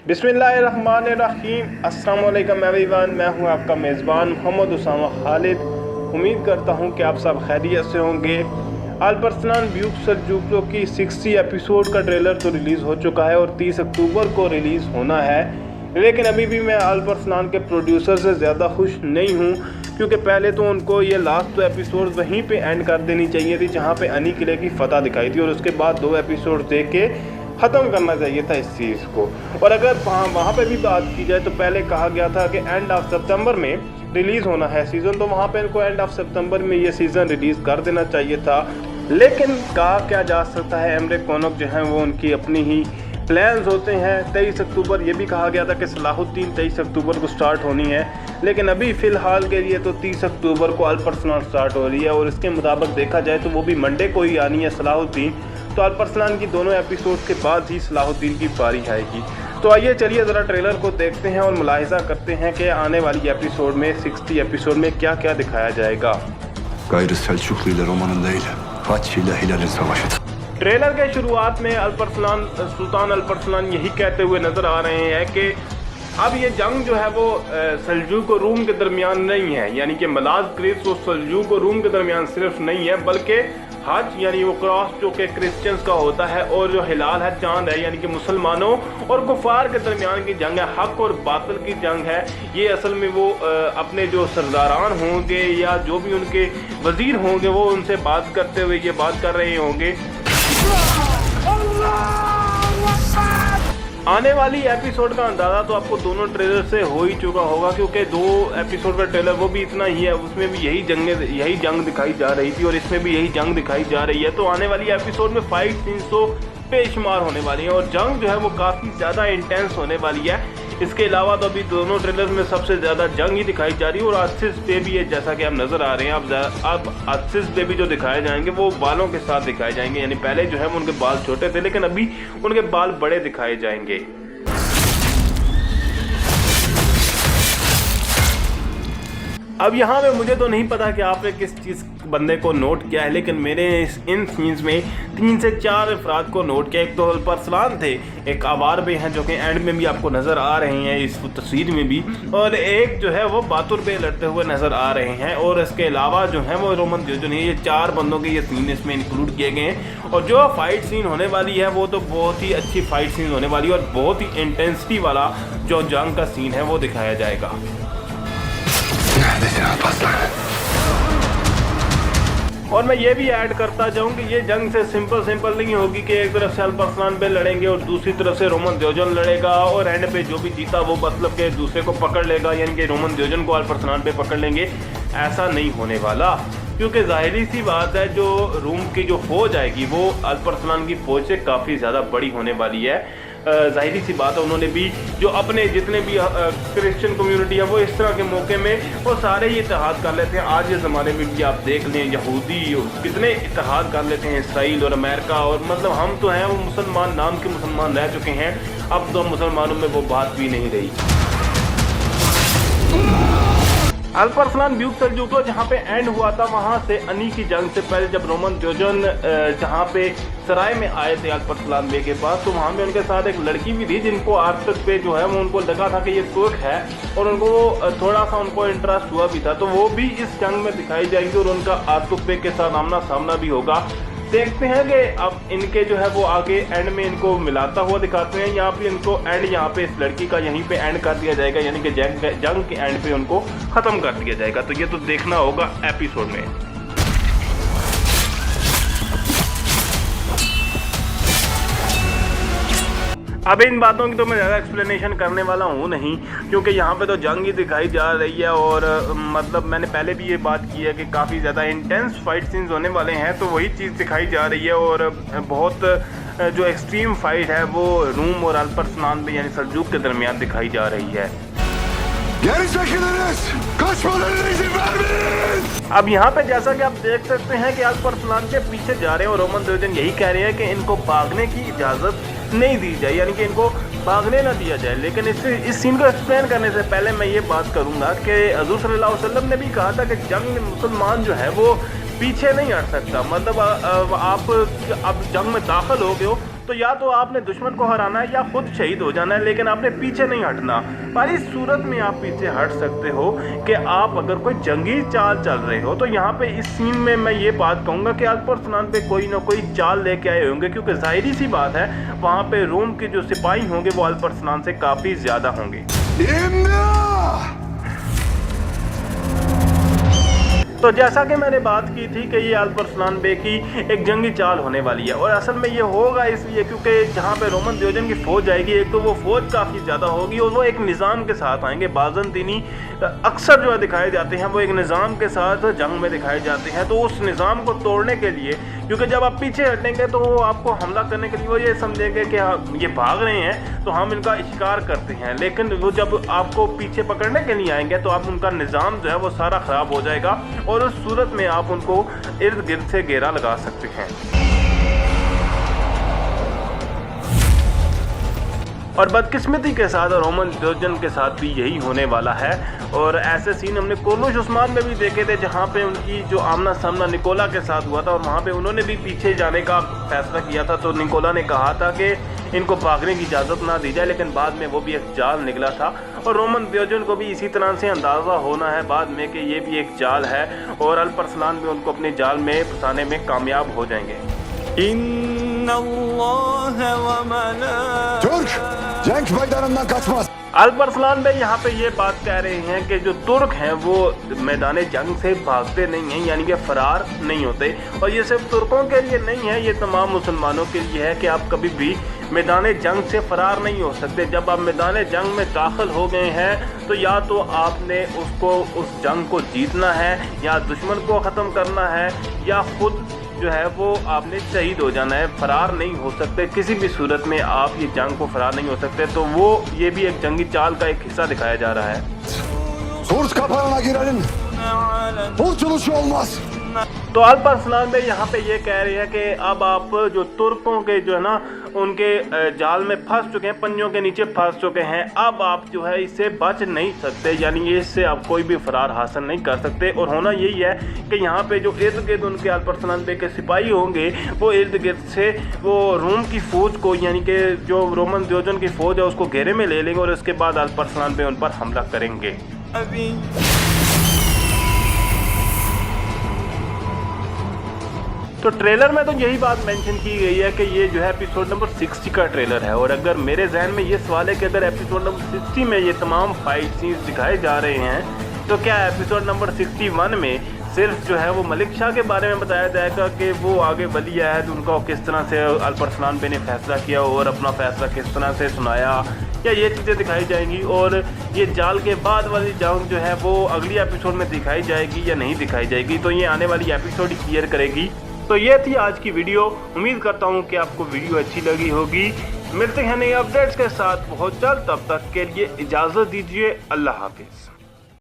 बिस्मिल्लाहिर्रहमानिर्रहीम। अस्सलाम वालेकुम एवरीवन, मैं हूं आपका मेज़बान मोहम्मद उसामा खालिद। उम्मीद करता हूं कि आप सब खैरियत से होंगे। अल्परसनान ड्यूक सेल्जूकियों की 60 एपिसोड का ट्रेलर तो रिलीज़ हो चुका है और 30 अक्टूबर को रिलीज़ होना है, लेकिन अभी भी मैं अल्परसनान के प्रोड्यूसर से ज़्यादा खुश नहीं हूँ, क्योंकि पहले तो उनको ये लास्ट 2 एपिसोड वहीं पे एंड कर देनी चाहिए थी जहाँ पे अनी किले की फतह दिखाई थी, और उसके बाद 2 एपिसोड दे के ख़त्म करना चाहिए था इस चीज़ को। और अगर वहाँ पे भी बात की जाए तो पहले कहा गया था कि एंड ऑफ सितंबर में रिलीज़ होना है सीज़न, तो वहाँ पे इनको एंड ऑफ सितंबर में ये सीज़न रिलीज़ कर देना चाहिए था। लेकिन कहा क्या जा सकता है, एमरे कोनक जो हैं वो उनकी अपनी ही प्लान्स होते हैं। 23 अक्टूबर ये भी कहा गया था कि सलाहुद्दीन 23 अक्टूबर को स्टार्ट होनी है, लेकिन अभी फ़िलहाल के लिए तो 30 अक्टूबर को अल्परसनान स्टार्ट हो रही है, और इसके मुताबिक देखा जाए तो वो भी मंडे को ही आनी है सलाहुद्दीन। तो अल्परसनान की दोनों एपिसोड के बाद ही सलाहुद्दीन की पारी आएगी। तो आइए चलिए ज़रा ट्रेलर को देखते हैं और मुलाहिज़ा करते हैं कि आने वाली एपिसोड में 60 एपिसोड में क्या क्या दिखाया जाएगा। ट्रेलर के शुरुआत में सुल्तान अल्परसनान यही कहते हुए नज़र आ रहे हैं कि अब ये जंग जो है वो सल्जूक और रूम के दरमियान नहीं है, यानी कि मलाज क्रिस और सल्जूक और रूम के दरमियान सिर्फ नहीं है, बल्कि हज यानी वो क्रॉस जो कि क्रिश्चियंस का होता है, और जो हिलाल है चांद है यानी कि मुसलमानों और कुफार के दरमियान की जंग है, हक और बातिल की जंग है। ये असल में वो अपने जो सरदारान होंगे या जो भी उनके वजीर होंगे वो उनसे बात करते हुए ये बात कर रहे होंगे। आने वाली एपिसोड का अंदाज़ा तो आपको दोनों ट्रेलर से हो ही चुका होगा, क्योंकि 2 एपिसोड का ट्रेलर वो भी इतना ही है, उसमें भी यही जंग दिखाई जा रही थी और इसमें भी यही जंग दिखाई जा रही है। तो आने वाली एपिसोड में फाइट सीन्स तो बेशुमार होने वाली है और जंग जो है वो काफ़ी ज़्यादा इंटेंस होने वाली है। इसके अलावा तो अभी दोनों ट्रेलर में सबसे ज़्यादा जंग ही दिखाई जा रही है, और आसिस बेबी है जैसा कि आप नज़र आ रहे हैं। अब आसिस बेबी जो दिखाए जाएंगे वो बालों के साथ दिखाए जाएंगे, यानी पहले जो है उनके बाल छोटे थे लेकिन अभी उनके बाल बड़े दिखाए जाएंगे। अब यहाँ पे मुझे तो नहीं पता कि आपने किस चीज़ बंदे को नोट किया है, लेकिन मेरे इन सीन्स में 3 से 4 अफराद को नोट किया। एक तो अल्परसनान थे, एक आवार बे हैं जो कि एंड में भी आपको नज़र आ रहे हैं इस तस्वीर में भी, और एक जो है वो बातुर बे लड़ते हुए नज़र आ रहे हैं, और इसके अलावा जो है वो रोमन दियोजन है। ये 4 बंदों के ये सीन इसमें इंक्लूड किए गए हैं, और जो फाइट सीन होने वाली है वो तो बहुत ही अच्छी फाइट सीन होने वाली है, और बहुत ही इंटेंसिटी वाला जो जंग का सीन है वो दिखाया जाएगा। और मैं ये भी ऐड करता जाऊँ कि ये जंग से सिंपल नहीं होगी कि एक तरफ से अल्परसनान पे लड़ेंगे और दूसरी तरफ से रोमन दियोजन लड़ेगा, और एंड पे जो भी जीता वो मतलब के दूसरे को पकड़ लेगा, यानी कि रोमन दियोजन को अल्परसनान पे पकड़ लेंगे। ऐसा नहीं होने वाला, क्योंकि जाहिर सी बात है जो रूम की जो फौज आएगी वो अल्परसनान की फौज से काफ़ी ज़्यादा बड़ी होने वाली है। जाहिर सी बात है उन्होंने भी जो अपने जितने भी क्रिश्चियन कम्युनिटी है वो इस तरह के मौके में वो सारे ही इत्तेहाद कर लेते हैं। आज के ज़माने में भी आप देख लें यहूदी कितने इत्तेहाद कर लेते हैं, इसराइल और अमेरिका, और मतलब हम तो हैं वो मुसलमान, नाम के मुसलमान रह चुके हैं, अब तो मुसलमानों में वो बात भी नहीं रही। अल्परसनान ड्यूक सेल्जूकियों जहाँ पे एंड हुआ था, वहाँ से अनी की जंग से पहले जब रोमन दियोजन जहाँ पे सराय में आए थे अल्परसनान बे के पास, तो वहाँ में उनके साथ एक लड़की भी थी जिनको आर्तक पे जो है वो उनको लगा था कि ये तुर्क है, और उनको थोड़ा सा उनको इंटरेस्ट हुआ भी था, तो वो भी इस जंग में दिखाई जाएगी और उनका आर्तक पे के साथ आमना सामना भी होगा। देखते हैं कि अब इनके जो है वो आगे एंड में इनको मिलाता हुआ दिखाते हैं। यहाँ पे इनको एंड यहाँ पे इस लड़की का यहीं पे एंड कर दिया जाएगा, यानी कि जंग के एंड पे उनको ख़त्म कर दिया जाएगा। तो ये तो देखना होगा एपिसोड में। अब इन बातों की तो मैं ज़्यादा एक्सप्लेनेशन करने वाला हूँ नहीं, क्योंकि यहाँ पे तो जंग ही दिखाई जा रही है, और मतलब मैंने पहले भी ये बात की है कि काफ़ी ज़्यादा इंटेंस फाइट सीन्स होने वाले हैं, तो वही चीज़ दिखाई जा रही है। और बहुत जो एक्सट्रीम फाइट है वो रूम और अल्परसनान में यानी सल्जूक के दरमियान दिखाई जा रही है। अब यहाँ पे जैसा कि आप देख सकते हैं कि अल्परसनान के पीछे जा रहे हैं, और रोमन दियोजन यही कह रहे हैं कि इनको भागने की इजाज़त नहीं दी जाए, यानी कि इनको भागने ना दिया जाए। लेकिन इस सीन को एक्सप्लेन करने से पहले मैं ये बात करूँगा कि हज़ूर सल्लल्लाहु अलैहि वसल्लम ने भी कहा था कि जंग में मुसलमान जो है वो पीछे नहीं हट सकता। मतलब आप अब जंग में दाखिल हो गए हो तो या तो आपने दुश्मन को हराना है या खुद शहीद हो जाना है, लेकिन आपने पीछे नहीं हटना। पर इस सूरत में आप पीछे हट सकते हो कि आप अगर कोई जंगी चाल चल रहे हो। तो यहाँ पे इस सीन में मैं ये बात कहूँगा कि अल्परसनान पे कोई ना कोई चाल लेके आए होंगे, क्योंकि जाहिर सी बात है वहाँ पे रोम के जो सिपाही होंगे वो अल्परसनान से काफ़ी ज़्यादा होंगे। तो जैसा कि मैंने बात की थी कि ये अल्परसनान बे की एक जंगी चाल होने वाली है, और असल में ये होगा इसलिए क्योंकि जहाँ पे रोमन दियोजन की फ़ौज आएगी, एक तो वो फ़ौज काफ़ी ज़्यादा होगी और वो एक निज़ाम के साथ आएंगे। बाज़ंतीनी अक्सर जो है दिखाए जाते हैं वो एक निज़ाम के साथ जंग में दिखाए जाते हैं। तो उस निज़ाम को तोड़ने के लिए, क्योंकि जब आप पीछे हटेंगे तो वो आपको हमला करने के लिए वो ये समझेंगे कि ये भाग रहे हैं तो हम इनका शिकार करते हैं, लेकिन वो जब आपको पीछे पकड़ने के लिए आएंगे तो आप उनका निज़ाम जो है वो सारा ख़राब हो जाएगा और उस सूरत में आप उनको इर्द गिर्द से घेरा लगा सकते हैं। और बदकिस्मती के साथ रोमन दियोजन के साथ भी यही होने वाला है। और ऐसे सीन हमने कोर्लुश उस्मान में भी देखे थे, जहाँ पे उनकी जो आमना सामना निकोला के साथ हुआ था और वहाँ पे उन्होंने भी पीछे जाने का फैसला किया था। तो निकोला ने कहा था कि इनको भागने की इजाज़त ना दी जाए, लेकिन बाद में वो भी एक जाल निकला था। और रोमन दियोजन को भी इसी तरह से अंदाज़ा होना है बाद में कि ये भी एक जाल है और अल्परसनान भी उनको अपने जाल में फंसाने में कामयाब हो जाएंगे। अल्परसनान भाई यहाँ पे ये बात कह रहे हैं कि जो तुर्क हैं वो मैदान जंग से भागते नहीं हैं, यानी कि फरार नहीं होते। और ये सिर्फ तुर्कों के लिए नहीं है, ये तमाम मुसलमानों के लिए है कि आप कभी भी मैदान जंग से फरार नहीं हो सकते। जब आप मैदान जंग में दाखिल हो गए हैं तो या तो आपने उस जंग को जीतना है या दुश्मन को ख़त्म करना है या खुद जो है वो आपने शहीद हो जाना है। फरार नहीं हो सकते, किसी भी सूरत में आप ये जंग को फरार नहीं हो सकते। तो वो ये भी एक जंगी चाल का एक हिस्सा दिखाया जा रहा है। तो अल्परसनान में यहाँ पे ये कह रहे हैं कि अब आप जो तुर्कों के जो है ना उनके जाल में फंस चुके हैं, पंजों के नीचे फंस चुके हैं, अब आप जो है इससे बच नहीं सकते, यानी इससे आप कोई भी फरार हासिल नहीं कर सकते। और होना यही है कि यहाँ पे जो इर्द गिर्द उनके अल्परसनान बे के सिपाही होंगे वो इर्द गिर्द से वो रोम की फ़ौज को, यानी कि जो रोमन दियोजन की फ़ौज है उसको घेरे में ले लेंगे और उसके बाद अल्परसनान बे उन पर हमला करेंगे। तो ट्रेलर में तो यही बात मेंशन की गई है कि ये जो है एपिसोड नंबर 60 का ट्रेलर है। और अगर मेरे जहन में ये सवाल है कि अगर एपिसोड नंबर 60 में ये तमाम फाइट सीन्स दिखाए जा रहे हैं तो क्या एपिसोड नंबर 61 में सिर्फ जो है वो मलिक शाह के बारे में बताया जाएगा कि वो आगे वली आया तो उनका किस तरह से अल्परसनान बे ने फैसला किया और अपना फैसला किस तरह से सुनाया, या ये चीज़ें दिखाई जाएंगी। और ये जाल के बाद वाली जंग जो है वो अगली एपिसोड में दिखाई जाएगी या नहीं दिखाई जाएगी, तो ये आने वाली एपिसोड ही क्लियर करेगी। तो ये थी आज की वीडियो। उम्मीद करता हूँ कि आपको वीडियो अच्छी लगी होगी। मिलते हैं नए अपडेट्स के साथ बहुत जल्द, तब तक के लिए इजाज़त दीजिए। अल्लाह हाफिज़।